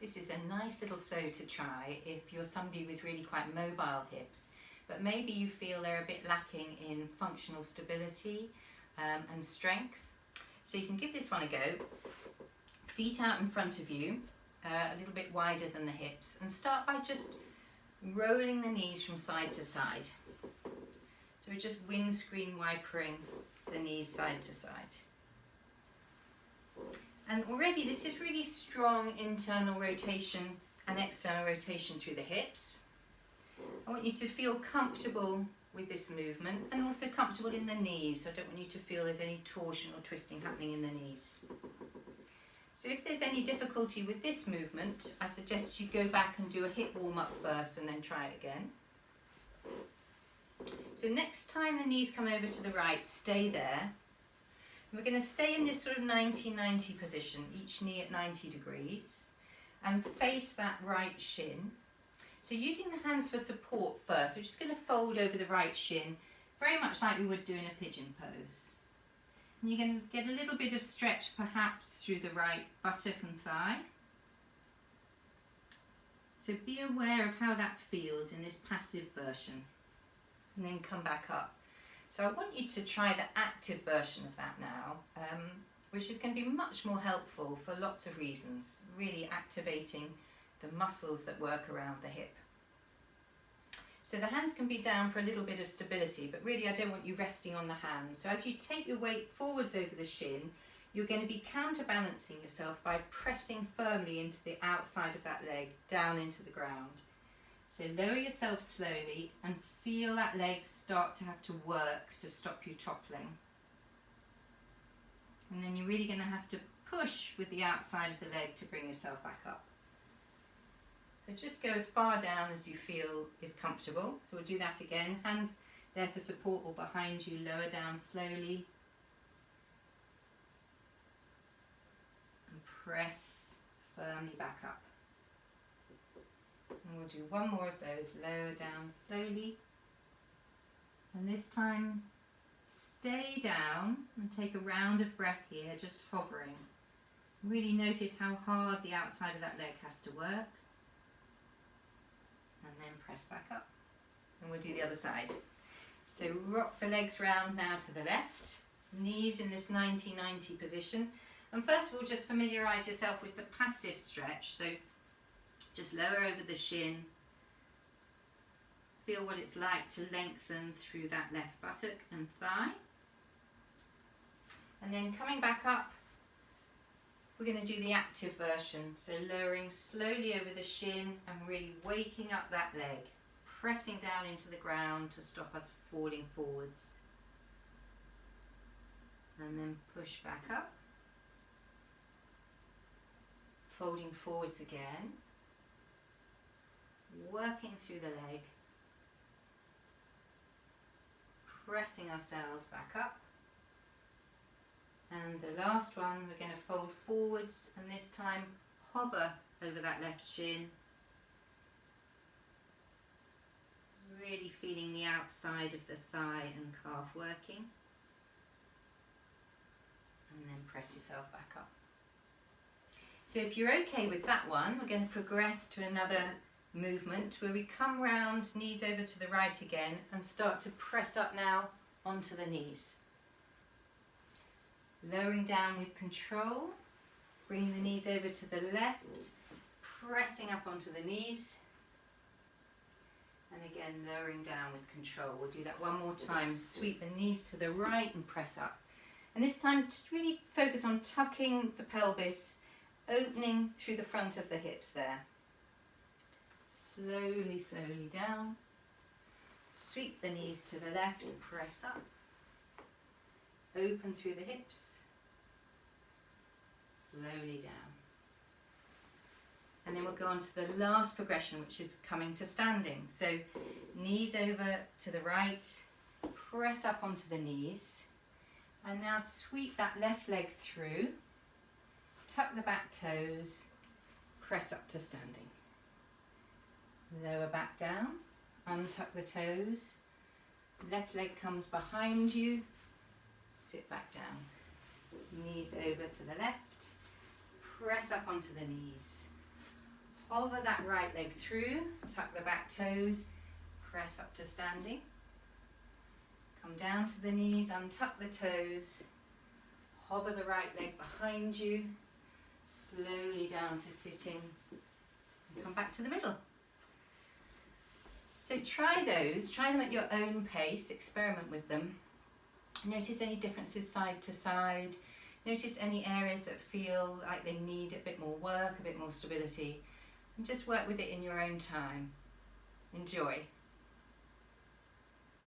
This is a nice little flow to try if you're somebody with really quite mobile hips, but maybe you feel they're a bit lacking in functional stability and strength. So you can give this one a go. Feet out in front of you, a little bit wider than the hips, and start by just rolling the knees from side to side. So we're just windscreen wipering the knees side to side. And already this is really strong internal rotation and external rotation through the hips. I want you to feel comfortable with this movement and also comfortable in the knees. So I don't want you to feel there's any torsion or twisting happening in the knees. So if there's any difficulty with this movement, I suggest you go back and do a hip warm-up first and then try it again. So next time the knees come over to the right, stay there. We're going to stay in this sort of 90-90 position, each knee at 90 degrees, and face that right shin. So using the hands for support first, we're just going to fold over the right shin, very much like we would do in a pigeon pose. And you can get a little bit of stretch perhaps through the right buttock and thigh. So be aware of how that feels in this passive version. And then come back up. So I want you to try the active version of that now, which is going to be much more helpful for lots of reasons, really activating the muscles that work around the hip. So the hands can be down for a little bit of stability, but really I don't want you resting on the hands. So as you take your weight forwards over the shin, you're going to be counterbalancing yourself by pressing firmly into the outside of that leg, down into the ground. So lower yourself slowly and feel that leg start to have to work to stop you toppling. And then you're really going to have to push with the outside of the leg to bring yourself back up. So just go as far down as you feel is comfortable. So we'll do that again. Hands there for support or behind you, lower down slowly. And press firmly back up. And we'll do one more of those, lower down slowly. And this time, stay down and take a round of breath here, just hovering. Really notice how hard the outside of that leg has to work. And then press back up. And we'll do the other side. So rock the legs round now to the left, knees in this 90-90 position. And first of all, just familiarise yourself with the passive stretch. So just lower over the shin. Feel what it's like to lengthen through that left buttock and thigh. And then coming back up, we're going to do the active version. So lowering slowly over the shin and really waking up that leg, pressing down into the ground to stop us falling forwards. And then push back up. Folding forwards again. Working through the leg. Pressing ourselves back up. And the last one, we're going to fold forwards and this time hover over that left shin. Really feeling the outside of the thigh and calf working. And then press yourself back up. So if you're okay with that one, we're going to progress to another movement where we come round, knees over to the right again, and start to press up now onto the knees. Lowering down with control, bringing the knees over to the left, pressing up onto the knees, and again lowering down with control. We'll do that one more time. Sweep the knees to the right and press up. And this time just really focus on tucking the pelvis, opening through the front of the hips there. Slowly, slowly down. Sweep the knees to the left and press up. Open through the hips. Slowly down. And then we'll go on to the last progression, which is coming to standing. So knees over to the right, press up onto the knees. And now sweep that left leg through. Tuck the back toes, press up to standing. Lower back down, untuck the toes, left leg comes behind you, sit back down. Knees over to the left, press up onto the knees. Hover that right leg through, tuck the back toes, press up to standing. Come down to the knees, untuck the toes, hover the right leg behind you, slowly down to sitting, and come back to the middle. So try them at your own pace, experiment with them. Notice any differences side to side. Notice any areas that feel like they need a bit more work, a bit more stability, and just work with it in your own time. Enjoy.